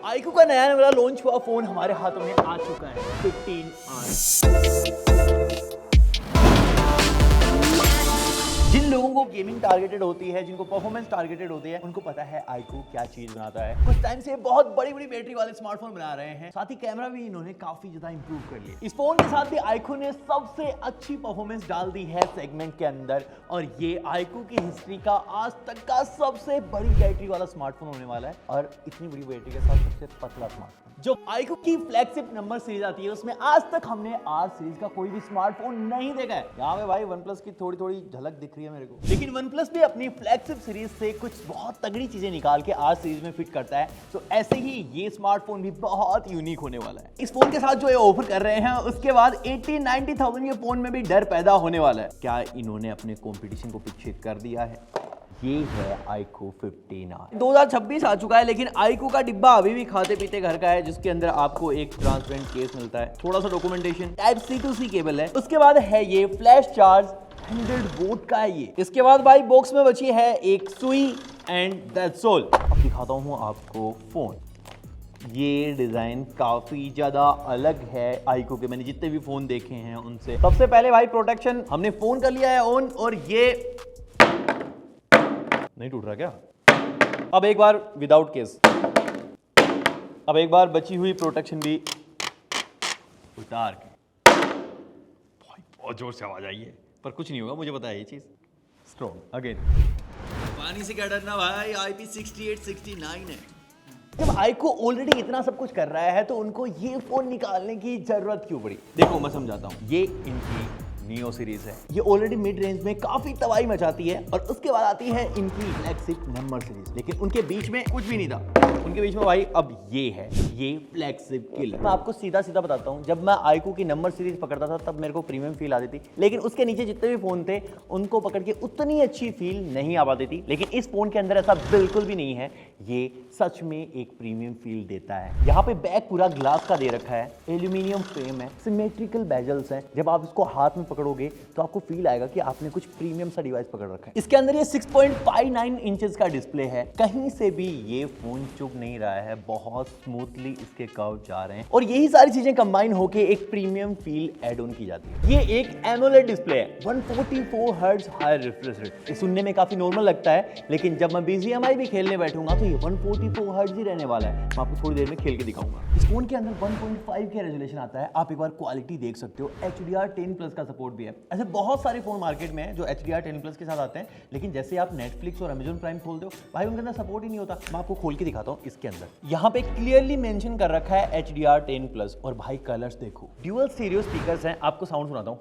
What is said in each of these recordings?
iQOO का नया वाला लॉन्च हुआ फोन हमारे हाथों में आ चुका है 15R। जिन लोगों को गेमिंग टारगेटेड होती है, जिनको परफॉर्मेंस टारगेटेड होती है, उनको पता है iQOO क्या चीज बनाता है। कुछ टाइम से बहुत बड़ी बड़ी बैटरी वाले स्मार्टफोन बना रहे हैं, साथ ही कैमरा भी इन्होंने काफी ज्यादा इंप्रूव कर लिया। इस फोन के साथ भी iQOO ने सबसे अच्छी परफॉर्मेंस डाल दी है सेगमेंट के अंदर, और ये iQOO की हिस्ट्री का आज तक का सबसे बड़ी बैटरी वाला स्मार्टफोन होने वाला है, और इतनी बड़ी बैटरी के साथ सबसे पतला स्मार्टफोन। जो iQOO की फ्लैगशिप नंबर सीरीज आती है, उसमें आज तक हमने R सीरीज का कोई भी स्मार्टफोन नहीं देखा है। यहाँ पे भाई OnePlus की थोड़ी थोड़ी झलक दिख रही है मेरे को, लेकिन OnePlus भी अपनी फ्लैगशिप सीरीज से कुछ बहुत तगड़ी चीजें निकाल के R सीरीज में फिट करता है। तो ऐसे ही ये स्मार्टफोन भी बहुत यूनिक होने वाला है। इस फोन के साथ जो ये ऑफर कर रहे हैं, उसके बाद 80-90,000 के फोन में भी डर पैदा होने वाला है। क्या इन्होंने अपने कंपटीशन को पीछे कर दिया है? ये है iQOO 15R। 2026 आ चुका है, लेकिन iQOO का डिब्बा अभी भी खाते पीते घर का है, जिसके अंदर आपको एक ट्रांसपेरेंट केस मिलता है, थोड़ा सा documentation, type C to C cable है। उसके बाद है ये फ्लैश चार्ज 100 वोल्ट का है ये। इसके बाद भाई बॉक्स में बची है एक सुई एंड दैट्स ऑल। अब दिखाता हूँ आपको फोन। ये डिजाइन काफी ज्यादा अलग है iQOO के, मैंने जितने भी फोन देखे हैं उनसे। सबसे पहले भाई प्रोटेक्शन, हमने फोन कर लिया है ऑन, और ये नहीं टूट रहा क्या? अब एक बार विदाउट केस, अब एक बार बची हुई प्रोटेक्शन भी उतार के। भाई बहुत जोर से आवाज आई है, पर कुछ नहीं होगा, मुझे पता है ये चीज स्ट्रॉन्ग। अगेन पानी से क्या डरना भाई, IP6869 है। जब iQOO ऑलरेडी इतना सब कुछ कर रहा है, तो उनको ये फोन निकालने की जरूरत क्यों पड़ी? देखो मैं समझाता हूँ। ये इनकी नियो सीरीज है, ये ऑलरेडी मिड रेंज में काफी तबाही मचाती है, और उसके बाद आती है इनकी फ्लैगशिप नंबर सीरीज। लेकिन उनके बीच में कुछ भी नहीं था, उनके बीच में भाई अब ये है, ये फ्लैगशिप किलर। मैं आपको सीधा सीधा बताता हूँ, जब मैं iQOO की नंबर सीरीज पकड़ता था, तब मेरे को प्रीमियम फील आती थी, लेकिन उसके नीचे जितने भी फोन थे उनको पकड़ के उतनी अच्छी फील नहीं आ पाती थी। लेकिन इस फोन के अंदर ऐसा बिल्कुल भी नहीं है, ये सच में एक प्रीमियम फील देता है। यहाँ पे बैक पूरा ग्लास का दे रखा है, एल्यूमिनियम फ्रेम है, सिमेट्रिकल बेजल्स हैं। जब आप इसको हाथ में पकड़ोगे तो आपको फील आएगा कि आपने कुछ प्रीमियम सा डिवाइस पकड़ रखा है। इसके अंदर ये 6.59 इंचेस का डिस्प्ले है, कहीं से भी ये फोन चुभ नहीं रहा है, बहुत स्मूथली इसके कर्व जा रहे हैं, और यही सारी चीजें कंबाइन होके एक प्रीमियम फील ऐड ऑन की जाती है। ये एक एमोलेड डिस्प्ले है, 144 हर्ट्ज हाई रिफ्रेश रेट। सुनने में काफी नॉर्मल लगता है, लेकिन जब मैं BGMI भी खेलने बैठूंगा तो ये 144 हर्ट्ज ही रहने वाला है। मैं आपको थोड़ी देर में खेल के दिखाऊंगा। इस फोन के अंदर 1.5 के रेजोल्यूशन आता है। आप एक बार क्वालिटी देख सकते हो, HDR10+ का सपोर्ट भी है। ऐसे बहुत सारे फोन मार्केट में हैं जो HDR10+ के साथ आते हैं, लेकिन जैसे आप नेटफ्लिक्स और Amazon प्राइम खोलते हो भाई, उनके अंदर सपोर्ट ही नहीं होता। मैं आपको खोल के दिखाता हूँ। इसके अंदर यहाँ पे क्लियरली मेंशन कर रखा है HDR10+, और भाई कलर्स देखो, ड्यूअल स्टीरियो स्पीकर्स हैं। आपको साउंड सुनाता हूँ।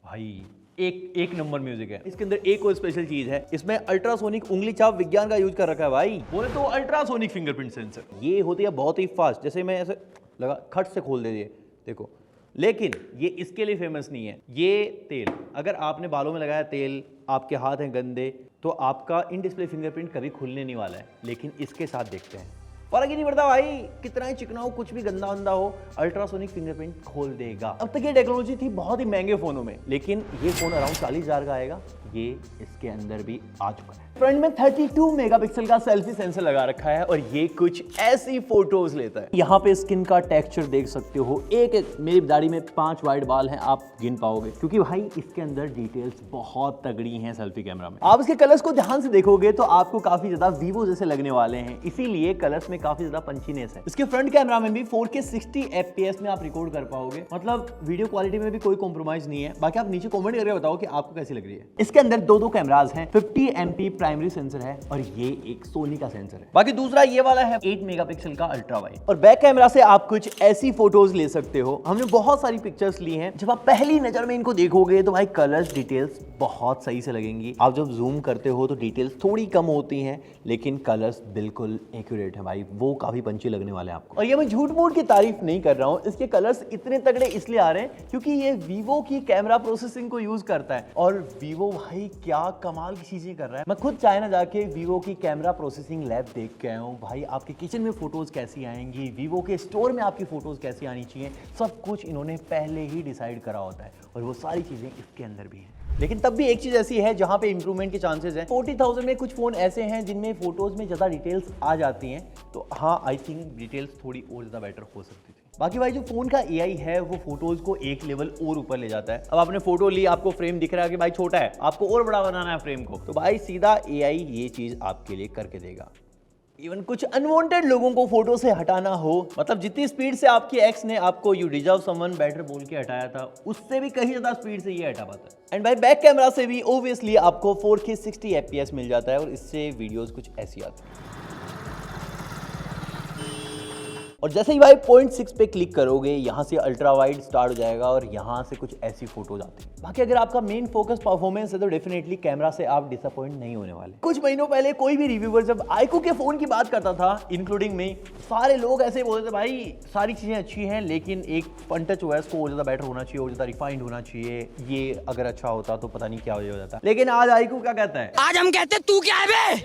भाई एक नंबर म्यूजिक है। इसके अंदर एक और स्पेशल चीज है, इसमें अल्ट्रासोनिक उंगली छाप विज्ञान का यूज कर रखा है भाई। बोले तो अल्ट्रासोनिक फिंगरप्रिंट सेंसर। ये होती है बहुत ही फास्ट, जैसे मैं ऐसे लगा खट से खोल दे दिए, देखो। लेकिन ये इसके लिए फेमस नहीं है। ये तेल, अगर आपने बालों में लगाया तेल, आपके हाथ हैं गंदे, तो आपका इन डिस्प्ले फिंगरप्रिंट कभी खुलने नहीं वाला है। लेकिन इसके साथ देखते हैं, फर्क ही नहीं पड़ता भाई, कितना ही चिकना हो, कुछ भी गंदा वंदा हो, अल्ट्रासोनिक फिंगरप्रिंट खोल देगा। अब तक ये टेक्नोलॉजी थी बहुत ही महंगे फोनों में, लेकिन ये फोन अराउंड 40,000 का आएगा। ये इसके अंदर भी आ चुका है। फ्रंट में 32 मेगापिक्सल का सेल्फी सेंसर लगा रखा है, और ये कुछ ऐसी फोटोज लेता है। यहाँ पे स्किन का टेक्सचर देख सकते हो, एक मेरी दाढ़ी में 5 वाइट बाल हैं, आप गिन पाओगे, क्योंकि भाई इसके अंदर डिटेल्स बहुत तगड़ी हैं सेल्फी कैमरा में। आप इसके कलर्स को ध्यान से देखोगे तो आपको काफी ज्यादा वीवो जैसे लगने वाले हैं, इसीलिए कलर्स में काफी ज्यादा पंचीनेस है। इसके फ्रंट कैमरा में भी 4K 60 FPS में आप रिकॉर्ड कर पाओगे, मतलब वीडियो क्वालिटी में भी कोई कॉम्प्रोमाइज नहीं है। बाकी आप नीचे कमेंट करके बताओ कि आपको कैसी लग रही है। इसके अंदर दो कैमरास हैं, 50 MP प्राइमरी सेंसर है, और ये एक सोनी का सेंसर है। बाकी दूसरा ये वाला है 8 मेगापिक्सल का अल्ट्रा वाइड, और बैक कैमरा से आप कुछ ऐसी फोटोज ले सकते हो। हमने बहुत सारी पिक्चर्स ली हैं, जब आप पहली नजर में इनको देखोगे तो भाई कलर्स डिटेल्स बहुत सही से लगेंगी। आप जब जूम करते हो तो डिटेल्स थोड़ी कम होती हैं, लेकिन कलर्स बिल्कुल एक्यूरेट है भाई, वो काफी पंची लगने वाले हैं आपको। और ये मैं झूठ मूठ की तारीफ नहीं कर रहा हूँ, इसके कलर्स इतने तगड़े इसलिए आ रहे हैं क्योंकि ये वीवो की कैमरा प्रोसेसिंग को यूज करता है, और वीवो भाई क्या कमाल की चीजें कर रहा है। मैं खुद चाइना जाके वीवो की कैमरा प्रोसेसिंग लैब देख के आया हूँ। भाई आपके किचन में फोटोज कैसी आएंगी, वीवो के स्टोर में आपकी फोटोज कैसी आनी चाहिए, सब कुछ इन्होंने पहले ही डिसाइड करा होता है, और वो सारी चीजें इसके अंदर भी हैं। लेकिन तब भी एक चीज ऐसी है जहां पे इंप्रूवमेंट के चांसेस हैं। 40,000 में कुछ फोन ऐसे हैं जिनमें फोटोज में ज्यादा डिटेल्स आ जाती हैं, तो हाँ आई थिंक डिटेल्स थोड़ी और ज्यादा बेटर हो सकती थी। बाकी भाई जो फोन का एआई है वो फोटोज को एक लेवल और ऊपर ले जाता है। अब आपने फोटो ली, आपको फ्रेम दिख रहा है कि भाई छोटा है, आपको और बड़ा बनाना है फ्रेम को, तो भाई सीधा एआई ये चीज आपके लिए करके देगा। इवन कुछ अनवांटेड लोगों को फोटो से हटाना हो, मतलब जितनी स्पीड से आपकी एक्स ने आपको यू डिजर्व समवन बेटर बोल के हटाया था, उससे भी कहीं ज्यादा स्पीड से ये हटा पाता है। एंड भाई बैक कैमरा से भी ओब्वियसली आपको 4K 60 FPS मिल जाता है और इससे वीडियोस कुछ ऐसी आती है। और जैसे ही भाई 0.6 पे क्लिक करोगे, यहाँ से अल्ट्रा वाइड स्टार्ट हो जाएगा और यहाँ से कुछ ऐसी फोटोज आती है। बाकी अगर आपका मेन फोकस परफॉर्मेंस है तो डेफिनेटली कैमरा से आप डिसअपॉइंट नहीं होने वाले। कुछ महीनों पहले कोई भी रिव्यूअर जब iQOO के फोन की बात करता था, इंक्लूडिंग में, सारे लोग ऐसे बोलते थे भाई सारी चीजें अच्छी हैं लेकिन एक पंटच OS को और ज्यादा बेटर होना चाहिए, और ज्यादा रिफाइंड होना चाहिए, ये अगर अच्छा होता तो पता नहीं क्या हो जाता। लेकिन आज iQOO क्या कहता है? आज हम कहते हैं तू क्या है बे?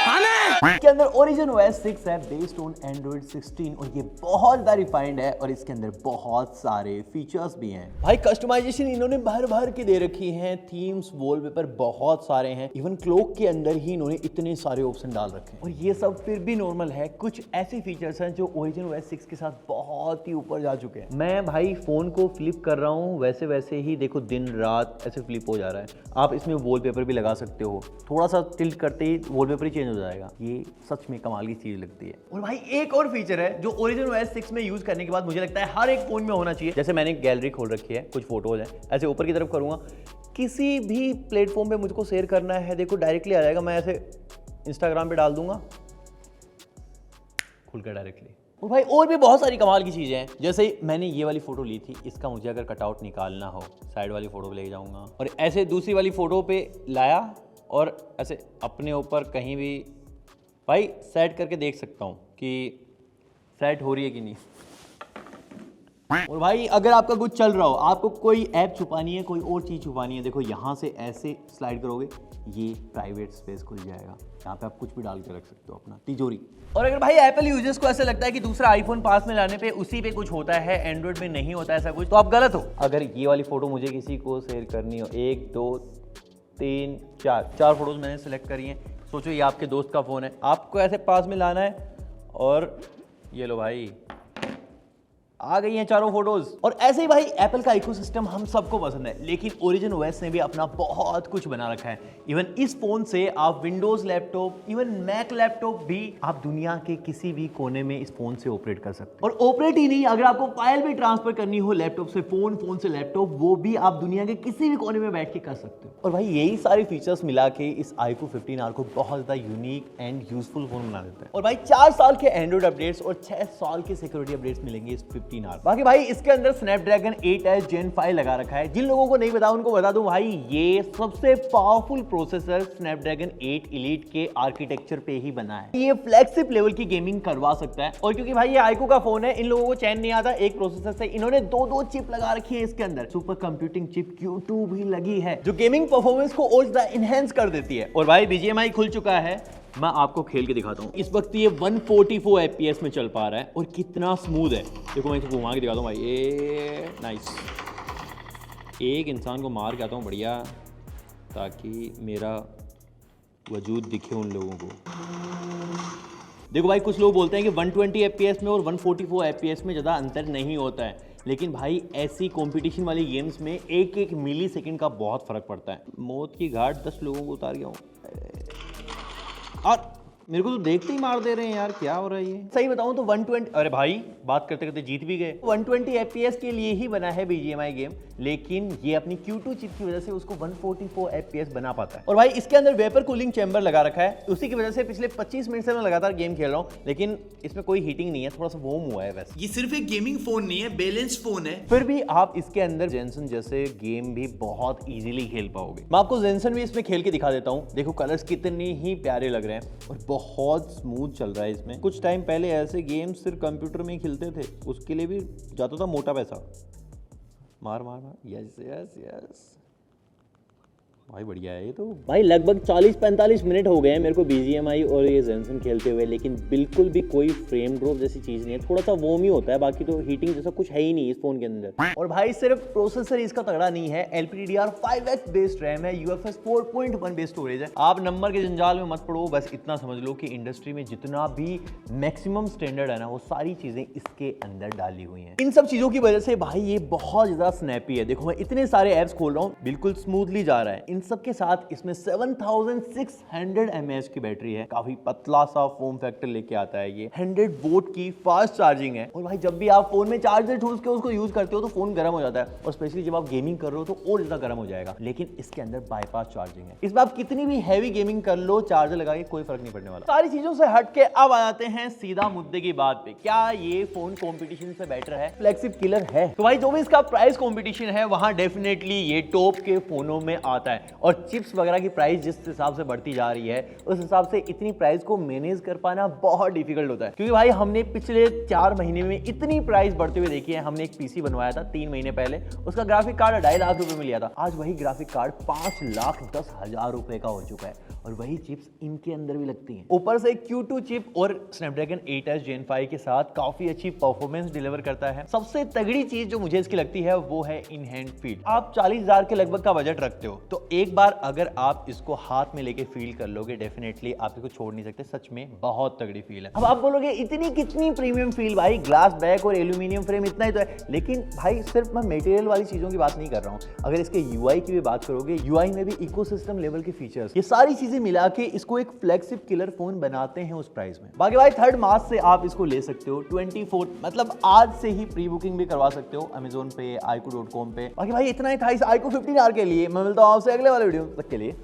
हमें के अंदर Origin OS 6 है बेस्ड ऑन Android 16 और ये बहुत ज्यादा रिफाइंड है और इसके अंदर बहुत सारे फीचर्स भी हैं। भाई कस्टमाइजेशन इन्होंने भर भर के दे रखी हैं, थीम्स, वॉलपेपर बहुत सारे हैं, इवन क्लॉक के अंदर ही इन्होंने इतने सारे ऑप्शन डाल रखे हैं। और ये सब फिर भी नॉर्मल है, कुछ ऐसे फीचर्स हैं जो Origin OS 6 के साथ बहुत ही ऊपर जा चुके हैं। मैं भाई फोन को फ्लिप कर रहा हूँ, वैसे वैसे ही देखो दिन रात ऐसे फ्लिप हो जा रहा है। आप इसमें वॉलपेपर भी लगा सकते हो, थोड़ा सा टिल्ट करते ही वॉलपेपर ही चेंज हो जाएगा। ये सच में कमाल की चीज लगती है। और भाई एक और फीचर है जो Origin OS 6 में यूज करने के बाद मुझे लगता है हर एक फोन में होना चाहिए। जैसे मैंने गैलरी खोल रखी है, कुछ फोटोज हैं, ऐसे ऊपर की तरफ करूंगा, किसी भी प्लेटफॉर्म पे मुझको शेयर करना है, देखो डायरेक्टली आ जाएगा। मैं ऐसे इंस्टाग्राम पे डाल दूंगा, खुल कर डायरेक्टली। और भाई और भी बहुत सारी कमाल की चीजें हैं। जैसे मैंने ये वाली फोटो ली थी, इसका मुझे अगर कटआउट निकालना हो, साइड वाली फोटो पे ले जाऊंगा और ऐसे दूसरी वाली फोटो पे लाया और ऐसे अपने ऊपर कहीं भी भाई सेट करके देख सकता हूँ कि सेट हो रही है कि नहीं। और भाई अगर आपका कुछ चल रहा हो, आपको कोई ऐप छुपानी है, कोई और चीज छुपानी है, देखो यहाँ से ऐसे स्लाइड करोगे, ये प्राइवेट स्पेस खुल जाएगा। यहाँ पे आप कुछ भी डाल के रख सकते हो अपना तिजोरी। और अगर भाई एप्पल यूजर्स को ऐसा लगता है कि दूसरा आईफोन पास में लाने पे उसी पे कुछ होता है, एंड्रॉइड में नहीं होता ऐसा कुछ, तो आप गलत हो। अगर ये वाली फोटो मुझे किसी को शेयर करनी हो, 1 2 3 4 फोटोज मैंने सेलेक्ट करी हैं। सोचो ये आपके दोस्त का फोन है, आपको ऐसे पास में लाना है और ये लो भाई आ गई हैं चारों फोटोज। और ऐसे ही भाई एप्पल का इकोसिस्टम हम सबको पसंद है, लेकिन Origin OS ने भी अपना बहुत कुछ बना रखा है। इवन इस फोन से आप Windows laptop, even Mac laptop भी आप दुनिया के किसी भी कोने में इस फोन से ऑपरेट कर सकते हो। और ऑपरेट ही नहीं, अगर आपको फाइल भी ट्रांसफर करनी हो लैपटॉप से फोन, फोन से लैपटॉप, वो भी आप दुनिया के किसी भी कोने में बैठ के कर सकते हो। और भाई यही सारे फीचर्स मिला के इस iQOO 15R को बहुत ज्यादा यूनिक एंड यूजफुल फोन बना देता है। और भाई 4 साल के एंड्रॉइड अपडेट्स और 6 साल के सिक्योरिटी अपडेट्स मिलेंगे इस 15R। बाकी भाई इसके अंदर स्नैपड्रैगन 8s Gen 5 लगा रखा है। जिन लोगों को नहीं पता उनको बता दूं भाई, ये सबसे पावरफुल प्रोसेसर स्नैपड्रैगन 8 Elite के आर्किटेक्चर पे ही बना है। ये फ्लैगशिप लेवल की गेमिंग करवा सकता है। और क्योंकि भाई ये iQOO का फोन है, इन लोगों को चैन नहीं आता एक प्रोसेसर से, इन्होंने 2 चिप लगा रखी है इसके अंदर। सुपर कंप्यूटिंग चिप Q2 भी लगी है जो गेमिंग परफॉर्मेंस को और ज्यादा इनहेंस कर देती है। और भाई BGMI खुल चुका है, मैं आपको खेल के दिखाता हूँ। इस वक्त ये 144 FPS में चल पा रहा है और कितना स्मूथ है। देखो मैं इसे घुमा के दिखाता हूँ भाई, ये नाइस। एक इंसान को मार के आता हूँ बढ़िया, ताकि मेरा वजूद दिखे उन लोगों को। देखो भाई कुछ लोग बोलते हैं कि 120 FPS में और 144 FPS में ज़्यादा अंतर नहीं होता है, लेकिन भाई ऐसी कंपटीशन वाली गेम्स में 1 मिली सेकेंड का बहुत फर्क पड़ता है। मौत की घाट 10 लोगों को उतार गया हूँ और मेरे को तो देखते ही मार दे रहे हैं यार, क्या हो रहा है ये। सही बताऊं तो 120, अरे भाई बात करते करते जीत भी गए। 120 FPS के लिए ही बना है BGMI गेम, लेकिन ये अपनी Q2 चिप की वजह से उसको 144 FPS बना पाता है। और भाई इसके अंदर वेपर कूलिंग चैम्बर लगा रखा है, उसी की वजह से पिछले 25 मिनट से मैं लगातार गेम खेल रहा हूँ, लेकिन इसमें कोई हीटिंग नहीं है, थोड़ा सा वार्म हुआ है। वैसे ये सिर्फ एक गेमिंग फोन नहीं है, बैलेंस फोन है। फिर भी आप इसके अंदर जेनसन जैसे गेम भी बहुत इजीली खेल पाओगे। मैं आपको जेनसन भी इसमें खेल के दिखा देता हूँ। देखो कलर्स कितने ही प्यारे लग रहे हैं और बहुत स्मूथ चल रहा है इसमें। कुछ टाइम पहले ऐसे गेम्स सिर्फ कंप्यूटर में ही खेलते थे, उसके लिए भी जाता था मोटा पैसा। मार मार मार, यस यस यस। भाई बढ़िया है ये तो। भाई लगभग 40-45 मिनट हो गए हैं मेरे को BGMI और ये जेनसन खेलते हुए, लेकिन बिल्कुल भी कोई फ्रेम ड्रॉप जैसी चीज नहीं है। थोड़ा सा वॉर्म ही होता है, बाकी तो हीटिंग जैसा कुछ है ही नहीं इस फोन के अंदर। और भाई सिर्फ प्रोसेसर इसका तगड़ा नहीं है, LPDDR5X बेस्ड रैम है, UFS 4.1 बेस्ड स्टोरेज है। आप नंबर के जंजाल में मत पड़ो, बस इतना समझ लो कि इंडस्ट्री में जितना भी मैक्सिमम स्टैंडर्ड है ना, वो सारी चीजें इसके अंदर डाली हुई हैं। इन सब चीजों की वजह से भाई ये बहुत ज्यादा स्नैपी है। देखो मैं इतने सारे एप्स खोल रहा हूँ, बिल्कुल स्मूथली जा रहा है। इन सब के साथ इसमें 7600 mAh की बैटरी है, काफी पतला सा फॉर्म फैक्टर लेके आता है ये। 100 वोल्ट की फास्ट चार्जिंग है। और भाई जब भी आप फोन में चार्जर ठूस के उसको यूज करते हो तो फोन गर्म हो जाता है, और स्पेशली जब आप गेमिंग कर रहे हो तो और ज्यादा गर्म हो जाएगा। लेकिन इसके अंदर बाईपास चार्जिंग है, इसमें आप कितनी भी हैवी गेमिंग कर लो, चार्जर लगा के कोई फर्क नहीं पड़ने वाला। सारी चीजों से हट के अब आ जाते हैं सीधा मुद्दे की बात पे, क्या ये फोन कॉम्पिटिशन से बेटर है, फ्लैगशिप किलर है? तो भाई जो भी इसका प्राइस कॉम्पिटिशन है वहां डेफिनेटली ये टॉप के फोनों में आता है। और चिप्स वगैरह की प्राइस जिस हिसाब से बढ़ती जा रही है, उस हिसाब से इतनी प्राइस को मैनेज कर पाना बहुत डिफिकल्ट होता है। क्योंकि भाई हमने पिछले 4 महीने में इतनी प्राइस बढ़ते हुए देखी है। हमने एक पीसी बनवाया था 3 महीने पहले, उसका ग्राफिक कार्ड 2.5 लाख रुपए में लिया था। आज वही ग्राफिक कार्ड 5,10,000 रुपए का हो चुका है, और वही चिप्स इनके अंदर भी लगती हैं। ऊपर से Q2 चिप और स्नैपड्रैगन 8s Gen 5 के साथ काफी अच्छी परफॉर्मेंस डिलीवर करता है। सबसे तगड़ी चीज जो मुझे इसकी लगती है वो है इन हैंड फील। आप 40,000 के लगभग का बजट रखते हो तो एक बार अगर आप इसको हाथ में लेके फील कर लोगे, डेफिनेटली आप इसको छोड़ नहीं सकते। सच में बहुत तगड़ी फील है। अब आप बोलोगे इतनी कितनी प्रीमियम फील, भाई ग्लास बैक और एल्यूमिनियम फ्रेम इतना ही तो है। लेकिन भाई सिर्फ मैं मटेरियल वाली चीजों की बात नहीं कर रहा हूँ, अगर इसके UI की भी बात करोगे, UI में भी इकोसिस्टम लेवल के फीचर्स, ये सारी चीजें मिला के इसको एक फ्लैगशिप किलर फोन बनाते हैं उस प्राइस में। बाकी भाई 3 मार्च से आप इसको ले सकते हो, 24 मतलब आज से ही प्री बुकिंग भी करवा सकते हो Amazon पे, iQOO.com पे। बाकी भाई इतना ही था इस iQOO 15R के लिए। मैं मिलता हूँ आपसे अगले वाले वीडियो तक के लिए।